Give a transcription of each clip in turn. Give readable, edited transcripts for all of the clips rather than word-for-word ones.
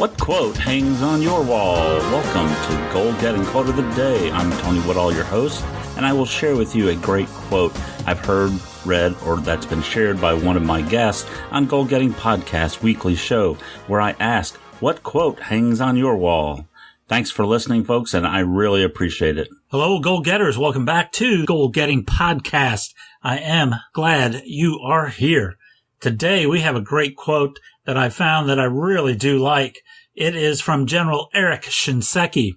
What quote hangs on your wall? Welcome to Goal Getting Quote of the Day. I'm Tony Woodall, your host, and I will share with you a great quote I've heard, read, or that's been shared by one of my guests on Goal Getting Podcast weekly show, where I ask, what quote hangs on your wall? Thanks for listening, folks, and I really appreciate it. Hello, Goal Getters. Welcome back to Goal Getting Podcast. I am glad you are here. Today, we have a great quote that I found that I really do like. It is from General Shinseki.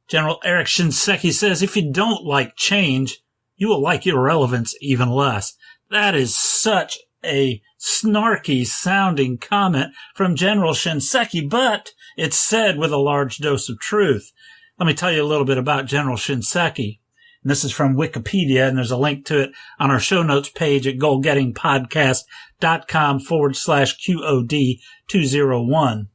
General Shinseki says, if you don't like change, you will like irrelevance even less. That is such a snarky sounding comment from General Shinseki, but it's said with a large dose of truth. Let me tell you a little bit about General Shinseki. And this is from Wikipedia, and there's a link to it on our show notes page at goalgettingpodcast.com/QOD-201.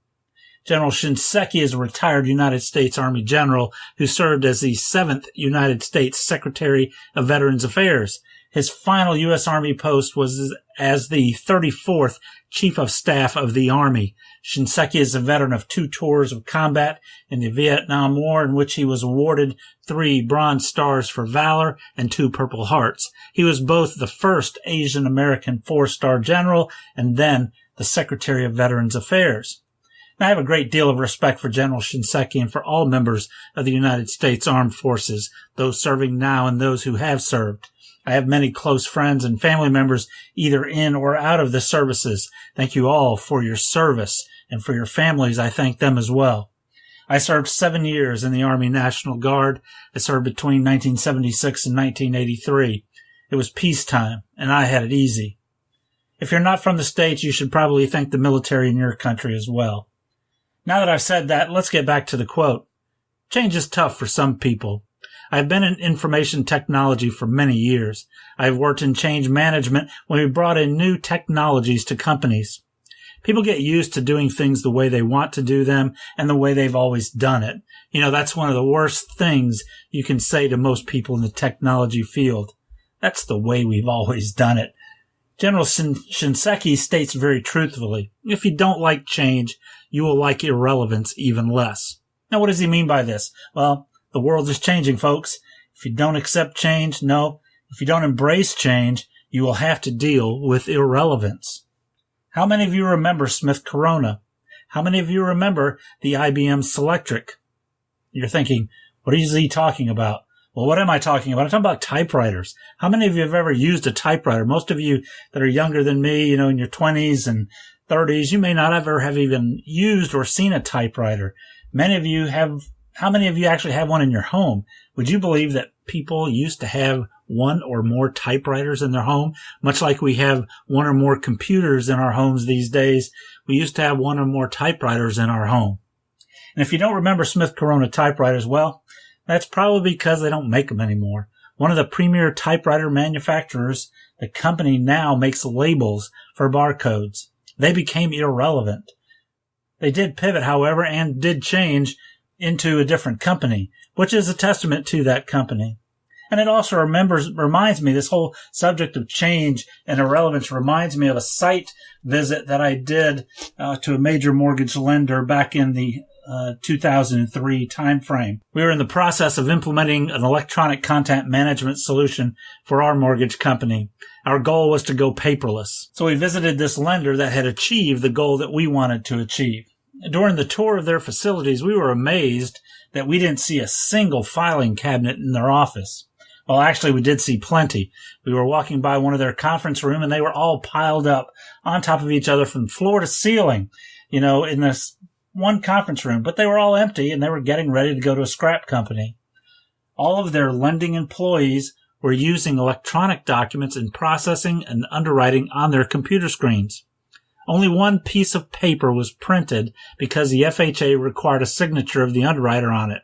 General Shinseki is a retired United States Army general who served as the 7th United States Secretary of Veterans Affairs. His final U.S. Army post was as the 34th Chief of Staff of the Army. Shinseki is a veteran of 2 tours of combat in the Vietnam War, in which he was awarded 3 Bronze Stars for Valor and 2 Purple Hearts. He was both the first Asian American 4-star general and then the Secretary of Veterans Affairs. Now, I have a great deal of respect for General Shinseki and for all members of the United States Armed Forces, those serving now and those who have served. I have many close friends and family members either in or out of the services. Thank you all for your service, and for your families, I thank them as well. I served 7 years in the Army National Guard. I served between 1976 and 1983. It was peacetime, and I had it easy. If you're not from the States, you should probably thank the military in your country as well. Now that I've said that, let's get back to the quote. Change is tough for some people. I've been in information technology for many years. I've worked in change management when we brought in new technologies to companies. People get used to doing things the way they want to do them and the way they've always done it. You know, that's one of the worst things you can say to most people in the technology field. That's the way we've always done it. General Shinseki states very truthfully, if you don't like change, you will like irrelevance even less. Now, what does he mean by this? Well, the world is changing, folks. If you don't accept change, if you don't embrace change, you will have to deal with irrelevance. How many of you remember Smith Corona? How many of you remember the IBM Selectric? You're thinking, what is he talking about? Well, what am I talking about? I'm talking about typewriters. How many of you have ever used a typewriter? Most of you that are younger than me, in your 20s and 30s, you may not ever have even used or seen a typewriter. Many of you have. How many of you actually have one in your home? Would you believe that people used to have one or more typewriters in their home? Much like we have one or more computers in our homes these days, we used to have one or more typewriters in our home. And if you don't remember Smith Corona typewriters, well, that's probably because they don't make them anymore. One of the premier typewriter manufacturers, the company now makes labels for barcodes. They became irrelevant. They did pivot, however, and did change into a different company, which is a testament to that company. And it also reminds me, this whole subject of change and irrelevance reminds me of a site visit that I did to a major mortgage lender back in the 2003 timeframe. We were in the process of implementing an electronic content management solution for our mortgage company. Our goal was to go paperless. So we visited this lender that had achieved the goal that we wanted to achieve. During the tour of their facilities, we were amazed that we didn't see a single filing cabinet in their office. Well, actually, we did see plenty. We were walking by one of their conference rooms, and they were all piled up on top of each other from floor to ceiling, in this one conference room. But they were all empty, and they were getting ready to go to a scrap company. All of their lending employees were using electronic documents and processing and underwriting on their computer screens. Only one piece of paper was printed because the FHA required a signature of the underwriter on it.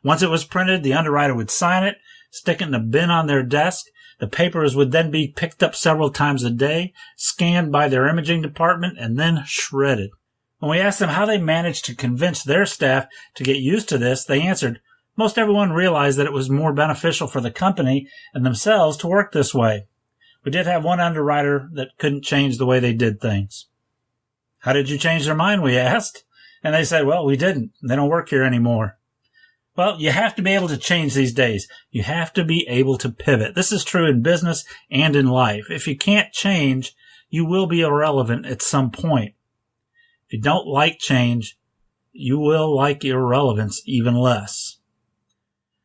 Once it was printed, the underwriter would sign it, stick it in a bin on their desk. The papers would then be picked up several times a day, scanned by their imaging department, and then shredded. When we asked them how they managed to convince their staff to get used to this, they answered, most everyone realized that it was more beneficial for the company and themselves to work this way. We did have one underwriter that couldn't change the way they did things. How did you change their mind, we asked. And they say, well, we didn't. They don't work here anymore. Well, you have to be able to change these days. You have to be able to pivot. This is true in business and in life. If you can't change, you will be irrelevant at some point. If you don't like change, you will like irrelevance even less.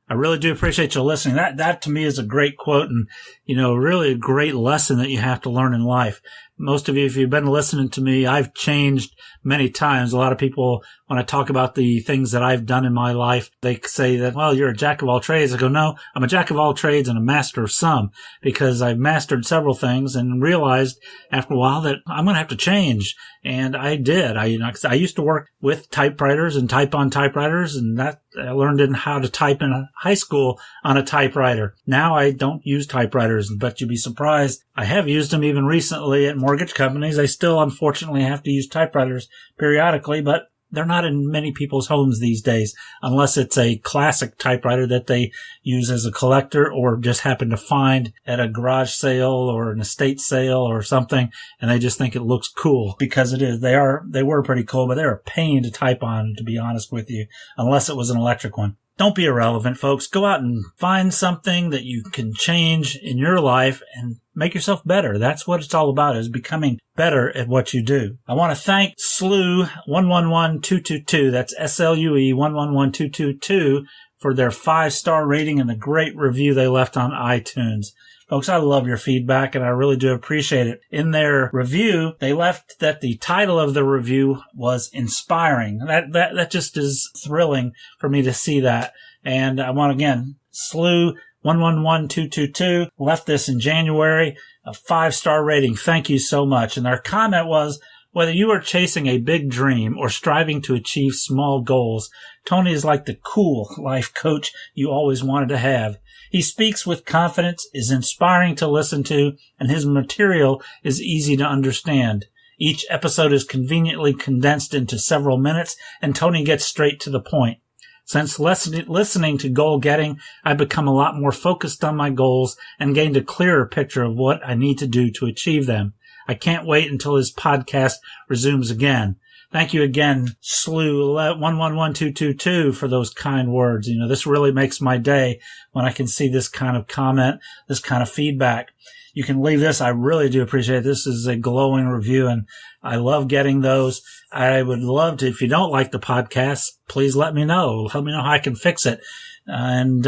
I really do appreciate you listening. That to me is a great quote and, really a great lesson that you have to learn in life. Most of you, if you've been listening to me, I've changed many times. A lot of people, when I talk about the things that I've done in my life, they say that, well, you're a jack of all trades. I go, no, I'm a jack of all trades and a master of some, because I've mastered several things and realized after a while that I'm going to have to change. And I did. I used to work with typewriters and type on typewriters, and that I learned how to type in high school on a typewriter. Now I don't use typewriters, but you'd be surprised. I have used them even recently at mortgage companies. I still, unfortunately, have to use typewriters periodically, but they're not in many people's homes these days, unless it's a classic typewriter that they use as a collector or just happen to find at a garage sale or an estate sale or something, and they just think it looks cool because it is. They were pretty cool, but they're a pain to type on, to be honest with you, unless it was an electric one. Don't be irrelevant, folks. Go out and find something that you can change in your life and make yourself better. That's what it's all about, is becoming better at what you do. I want to thank SLUE111222, that's SLUE 111222, for their 5-star rating and the great review they left on iTunes. Folks, I love your feedback, and I really do appreciate it. In their review, they left that the title of the review was inspiring. That just is thrilling for me to see that. And I want, again, SLUE111222 left this in January, a 5-star rating. Thank you so much. And their comment was, whether you are chasing a big dream or striving to achieve small goals, Tony is like the cool life coach you always wanted to have. He speaks with confidence, is inspiring to listen to, and his material is easy to understand. Each episode is conveniently condensed into several minutes, and Tony gets straight to the point. Since listening to Goal Getting, I've become a lot more focused on my goals and gained a clearer picture of what I need to do to achieve them. I can't wait until his podcast resumes again. Thank you again, SLUE111222, for those kind words. This really makes my day when I can see this kind of comment, this kind of feedback. You can leave this. I really do appreciate it. This is a glowing review, and I love getting those. I would love to, if you don't like the podcast, please let me know. Let me know how I can fix it. And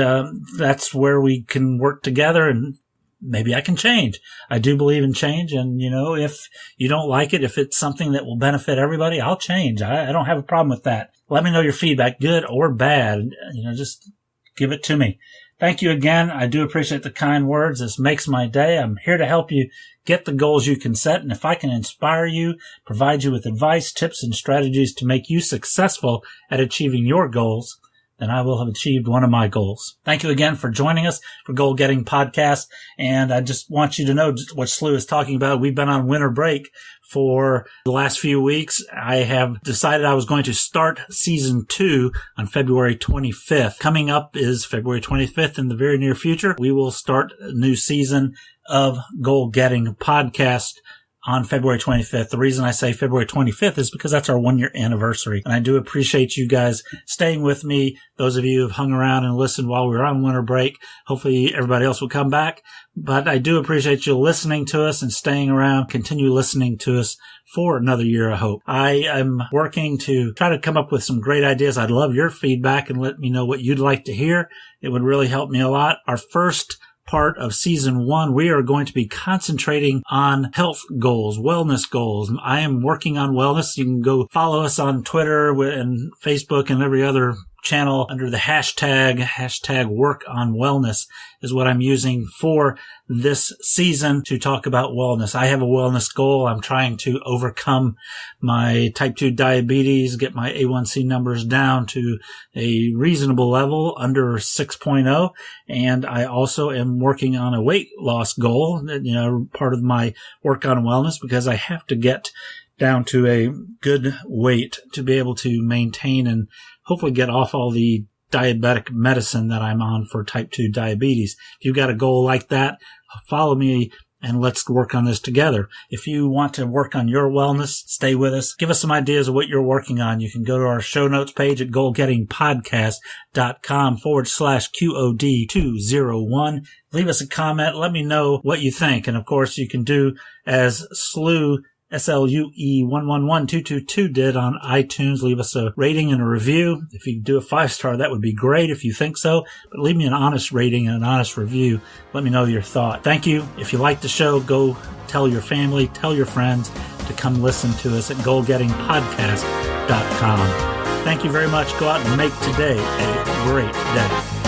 that's where we can work together, and maybe I can change. I do believe in change. And, if you don't like it, if it's something that will benefit everybody, I'll change. I don't have a problem with that. Let me know your feedback, good or bad. Just give it to me. Thank you again. I do appreciate the kind words. This makes my day. I'm here to help you get the goals you can set. And if I can inspire you, provide you with advice, tips, and strategies to make you successful at achieving your goals, then I will have achieved one of my goals. Thank you again for joining us for Goal Getting Podcast. And I just want you to know what SLUE is talking about. We've been on winter break for the last few weeks. I have decided I was going to start season 2 on February 25th. Coming up is February 25th in the very near future. We will start a new season of Goal Getting Podcast on February 25th. The reason I say February 25th is because that's our 1-year anniversary. And I do appreciate you guys staying with me. Those of you who have hung around and listened while we were on winter break. Hopefully everybody else will come back. But I do appreciate you listening to us and staying around. Continue listening to us for another year, I hope. I am working to try to come up with some great ideas. I'd love your feedback and let me know what you'd like to hear. It would really help me a lot. Our first part of season 1, we are going to be concentrating on health goals, wellness goals. I am working on wellness. You can go follow us on Twitter and Facebook and every other channel under the hashtag work on wellness is what I'm using for this season to talk about wellness. I have a wellness goal. I'm trying to overcome my type 2 diabetes, get my A1C numbers down to a reasonable level under 6.0. And I also am working on a weight loss goal, part of my work on wellness, because I have to get down to a good weight to be able to maintain and hopefully get off all the diabetic medicine that I'm on for type 2 diabetes. If you've got a goal like that, follow me and let's work on this together. If you want to work on your wellness, stay with us. Give us some ideas of what you're working on. You can go to our show notes page at goalgettingpodcast.com/QOD-201. Leave us a comment. Let me know what you think. And of course, you can do as SLUE1112222 did on iTunes. Leave us a rating and a review. If you do a 5-star, that would be great if you think so. But leave me an honest rating and an honest review. Let me know your thought. Thank you. If you like the show, go tell your family, tell your friends to come listen to us at goalgettingpodcast.com. Thank you very much. Go out and make today a great day.